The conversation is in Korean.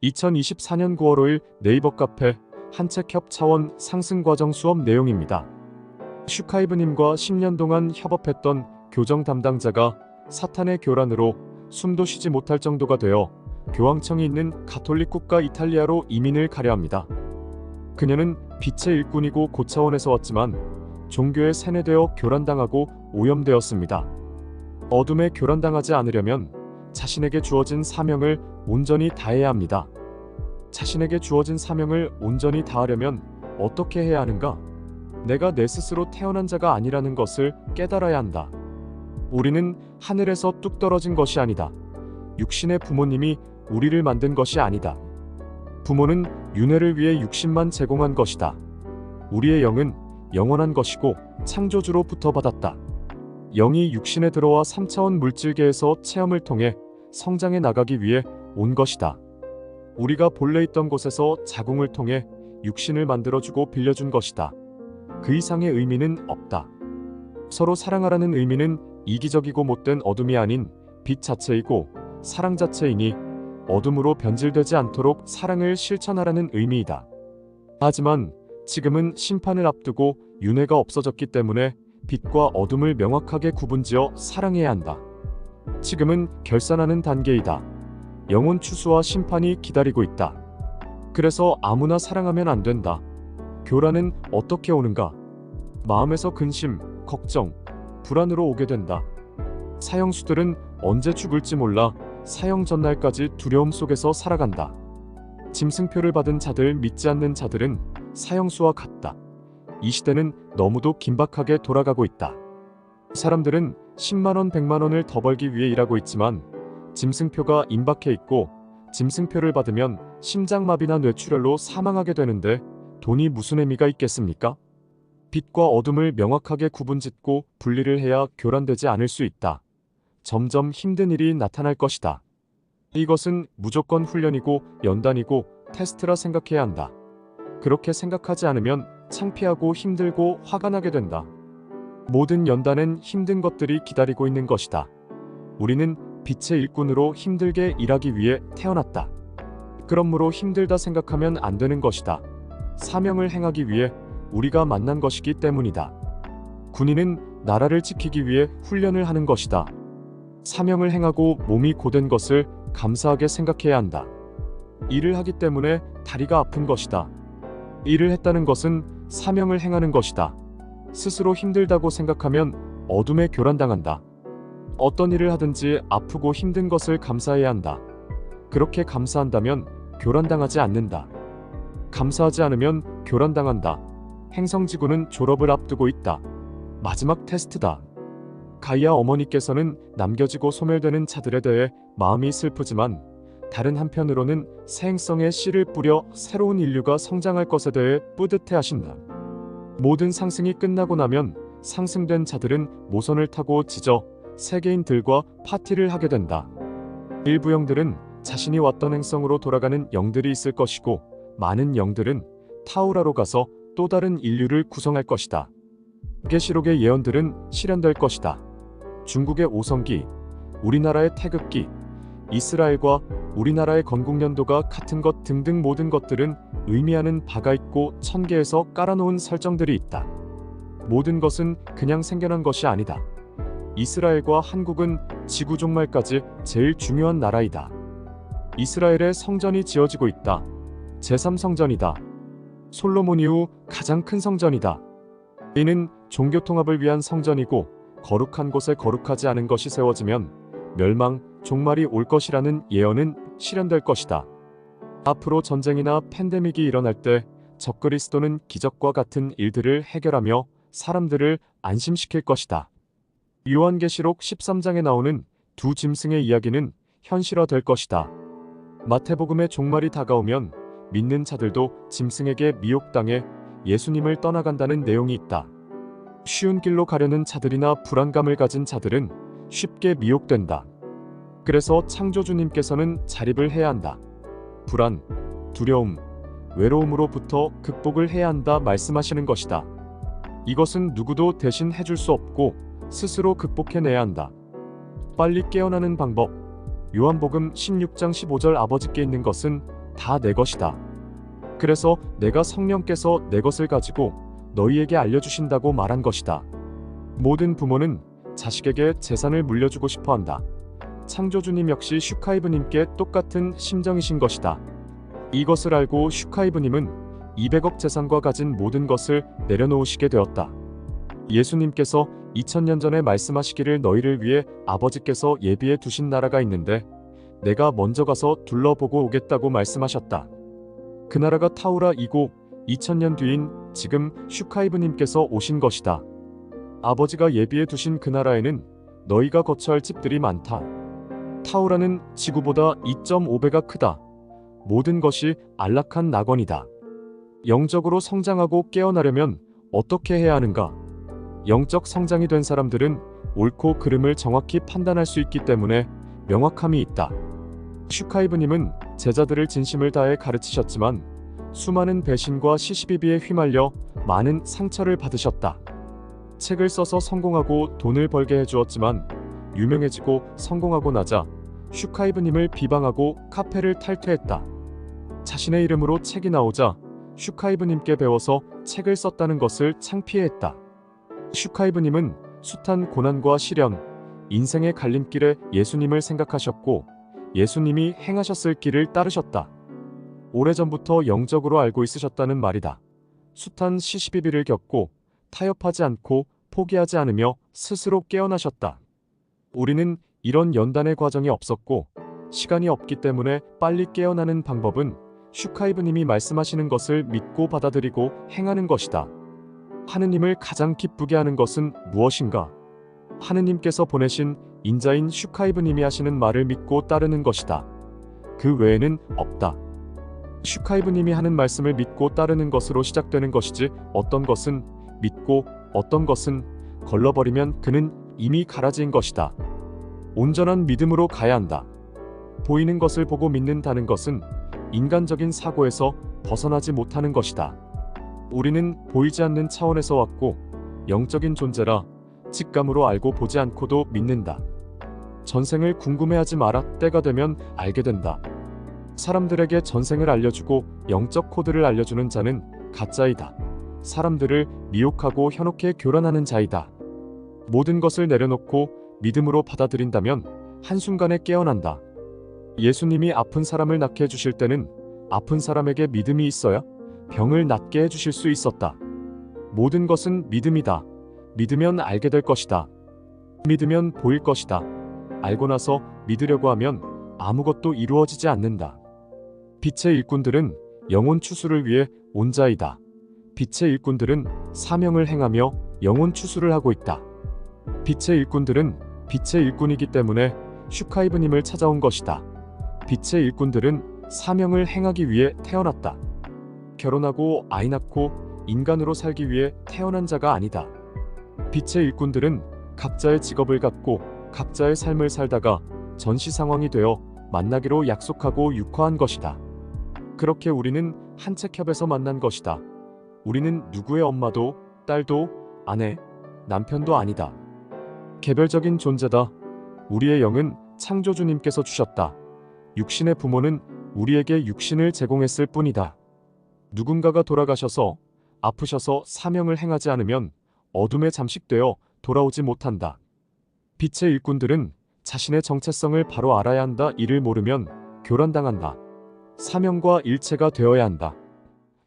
2024년 9월 5일 네이버 카페 한책협 차원 상승과정 수업 내용입니다. 슈카이브님과 10년 동안 협업했던 교정 담당자가 사탄의 교란으로 숨도 쉬지 못할 정도가 되어 교황청이 있는 가톨릭 국가 이탈리아로 이민을 가려 합니다. 그녀는 빛의 일꾼이고 고차원에서 왔지만 종교에 세뇌되어 교란당하고 오염되었습니다. 어둠에 교란당하지 않으려면 자신에게 주어진 사명을 온전히 다해야 합니다. 자신에게 주어진 사명을 온전히 다하려면 어떻게 해야 하는가? 내가 내 스스로 태어난 자가 아니라는 것을 깨달아야 한다. 우리는 하늘에서 뚝 떨어진 것이 아니다. 육신의 부모님이 우리를 만든 것이 아니다. 부모는 윤회를 위해 육신만 제공한 것이다. 우리의 영은 영원한 것이고 창조주로부터 받았다. 영이 육신에 들어와 3차원 물질계에서 체험을 통해 성장해 나가기 위해 온 것이다. 우리가 본래 있던 곳에서 자궁을 통해 육신을 만들어주고 빌려준 것이다. 그 이상의 의미는 없다. 서로 사랑하라는 의미는 이기적이고 못된 어둠이 아닌 빛 자체이고 사랑 자체이니 어둠으로 변질되지 않도록 사랑을 실천하라는 의미이다. 하지만 지금은 심판을 앞두고 윤회가 없어졌기 때문에 빛과 어둠을 명확하게 구분지어 사랑해야 한다. 지금은 결산하는 단계이다. 영혼 추수와 심판이 기다리고 있다. 그래서 아무나 사랑하면 안 된다. 교란은 어떻게 오는가? 마음에서 근심, 걱정, 불안으로 오게 된다. 사형수들은 언제 죽을지 몰라 사형 전날까지 두려움 속에서 살아간다. 짐승표를 받은 자들, 믿지 않는 자들은 사형수와 같다. 이 시대는 너무도 긴박하게 돌아가고 있다. 사람들은 10만원, 100만원을 더 벌기 위해 일하고 있지만 짐승표가 임박해 있고 짐승표를 받으면 심장마비나 뇌출혈로 사망하게 되는데 돈이 무슨 의미가 있겠습니까? 빛과 어둠을 명확하게 구분짓고 분리를 해야 교란되지 않을 수 있다. 점점 힘든 일이 나타날 것이다. 이것은 무조건 훈련이고 연단이고 테스트라 생각해야 한다. 그렇게 생각하지 않으면 창피하고 힘들고 화가 나게 된다. 모든 연단엔 힘든 것들이 기다리고 있는 것이다. 우리는 빛의 일꾼으로 힘들게 일하기 위해 태어났다. 그러므로 힘들다 생각하면 안 되는 것이다. 사명을 행하기 위해 우리가 만난 것이기 때문이다. 군인은 나라를 지키기 위해 훈련을 하는 것이다. 사명을 행하고 몸이 고된 것을 감사하게 생각해야 한다. 일을 하기 때문에 다리가 아픈 것이다. 일을 했다는 것은 사명을 행하는 것이다. 스스로 힘들다고 생각하면 어둠에 교란당한다. 어떤 일을 하든지 아프고 힘든 것을 감사해야 한다. 그렇게 감사한다면 교란당하지 않는다. 감사하지 않으면 교란당한다. 행성지구는 졸업을 앞두고 있다. 마지막 테스트다. 가이아 어머니께서는 남겨지고 소멸되는 자들에 대해 마음이 슬프지만 다른 한편으로는 새 행성에 씨를 뿌려 새로운 인류가 성장할 것에 대해 뿌듯해 하신다. 모든 상승이 끝나고 나면 상승된 자들은 모선을 타고 짖어 세계인들과 파티를 하게 된다. 일부 영들은 자신이 왔던 행성으로 돌아가는 영들이 있을 것이고 많은 영들은 타우라로 가서 또 다른 인류를 구성할 것이다. 계시록의 예언들은 실현될 것이다. 중국의 오성기, 우리나라의 태극기, 이스라엘과 우리나라의 건국연도가 같은 것 등등 모든 것들은 의미하는 바가 있고 천계에서 깔아놓은 설정들이 있다. 모든 것은 그냥 생겨난 것이 아니다. 이스라엘과 한국은 지구 종말까지 제일 중요한 나라이다. 이스라엘의 성전이 지어지고 있다. 제3성전이다. 솔로몬 이후 가장 큰 성전이다. 이는 종교 통합을 위한 성전이고 거룩한 곳에 거룩하지 않은 것이 세워지면 멸망, 종말이 올 것이라는 예언은 실현될 것이다. 앞으로 전쟁이나 팬데믹이 일어날 때 적그리스도는 기적과 같은 일들을 해결하며 사람들을 안심시킬 것이다. 요한계시록 13장에 나오는 두 짐승의 이야기는 현실화될 것이다. 마태복음의 종말이 다가오면 믿는 자들도 짐승에게 미혹당해 예수님을 떠나간다는 내용이 있다. 쉬운 길로 가려는 자들이나 불안감을 가진 자들은 쉽게 미혹된다. 그래서 창조주님께서는 자립을 해야 한다. 불안, 두려움, 외로움으로부터 극복을 해야 한다 말씀하시는 것이다. 이것은 누구도 대신 해줄 수 없고 스스로 극복해내야 한다. 빨리 깨어나는 방법. 요한복음 16장 15절 아버지께 있는 것은 다 내 것이다. 그래서 내가 성령께서 내 것을 가지고 너희에게 알려주신다고 말한 것이다. 모든 부모는 자식에게 재산을 물려주고 싶어한다. 창조주님 역시 슈카이브님께 똑같은 심정이신 것이다. 이것을 알고 슈카이브님은 200억 재산과 가진 모든 것을 내려놓으시게 되었다. 예수님께서 2000년 전에 말씀하시기를 너희를 위해 아버지께서 예비해 두신 나라가 있는데 내가 먼저 가서 둘러보고 오겠다고 말씀하셨다. 그 나라가 타우라이고 2000년 뒤인 지금 슈카이브님께서 오신 것이다. 아버지가 예비해 두신 그 나라에는 너희가 거처할 집들이 많다. 타우라는 지구보다 2.5배가 크다. 모든 것이 안락한 낙원이다. 영적으로 성장하고 깨어나려면 어떻게 해야 하는가? 영적 성장이 된 사람들은 옳고 그름을 정확히 판단할 수 있기 때문에 명확함이 있다. 슈카이브님은 제자들을 진심을 다해 가르치셨지만 수많은 배신과 시시비비에 휘말려 많은 상처를 받으셨다. 책을 써서 성공하고 돈을 벌게 해주었지만 유명해지고 성공하고 나자 슈카이브님을 비방하고 카페를 탈퇴했다. 자신의 이름으로 책이 나오자 슈카이브님께 배워서 책을 썼다는 것을 창피해했다. 슈카이브님은 숱한 고난과 시련, 인생의 갈림길에 예수님을 생각하셨고 예수님이 행하셨을 길을 따르셨다. 오래전부터 영적으로 알고 있으셨다는 말이다. 숱한 시시비비를 겪고 타협하지 않고 포기하지 않으며 스스로 깨어나셨다. 우리는 이런 연단의 과정이 없었고 시간이 없기 때문에 빨리 깨어나는 방법은 슈카이브님이 말씀하시는 것을 믿고 받아들이고 행하는 것이다. 하느님을 가장 기쁘게 하는 것은 무엇인가? 하느님께서 보내신 인자인 슈카이브님이 하시는 말을 믿고 따르는 것이다. 그 외에는 없다. 슈카이브님이 하는 말씀을 믿고 따르는 것으로 시작되는 것이지 어떤 것은 믿고 어떤 것은 걸러버리면 그는 이미 가라진 것이다. 온전한 믿음으로 가야 한다. 보이는 것을 보고 믿는다는 것은 인간적인 사고에서 벗어나지 못하는 것이다. 우리는 보이지 않는 차원에서 왔고 영적인 존재라 직감으로 알고 보지 않고도 믿는다. 전생을 궁금해하지 마라. 때가 되면 알게 된다. 사람들에게 전생을 알려주고 영적 코드를 알려주는 자는 가짜이다. 사람들을 미혹하고 현혹해 교란하는 자이다. 모든 것을 내려놓고 믿음으로 받아들인다면 한순간에 깨어난다. 예수님이 아픈 사람을 낫게 해주실 때는 아픈 사람에게 믿음이 있어야 병을 낫게 해주실 수 있었다. 모든 것은 믿음이다. 믿으면 알게 될 것이다. 믿으면 보일 것이다. 알고 나서 믿으려고 하면 아무것도 이루어지지 않는다. 빛의 일꾼들은 영혼 추수를 위해 온 자이다. 빛의 일꾼들은 사명을 행하며 영혼 추수를 하고 있다. 빛의 일꾼들은 빛의 일꾼이기 때문에 슈카이브님을 찾아온 것이다. 빛의 일꾼들은 사명을 행하기 위해 태어났다. 결혼하고 아이 낳고 인간으로 살기 위해 태어난 자가 아니다. 빛의 일꾼들은 각자의 직업을 갖고 각자의 삶을 살다가 전시 상황이 되어 만나기로 약속하고 육화한 것이다. 그렇게 우리는 한 책협에서 만난 것이다. 우리는 누구의 엄마도 딸도 아내, 남편도 아니다. 개별적인 존재다. 우리의 영은 창조주님께서 주셨다. 육신의 부모는 우리에게 육신을 제공했을 뿐이다. 누군가가 돌아가셔서 아프셔서 사명을 행하지 않으면 어둠에 잠식되어 돌아오지 못한다. 빛의 일꾼들은 자신의 정체성을 바로 알아야 한다. 이를 모르면 교란당한다. 사명과 일체가 되어야 한다.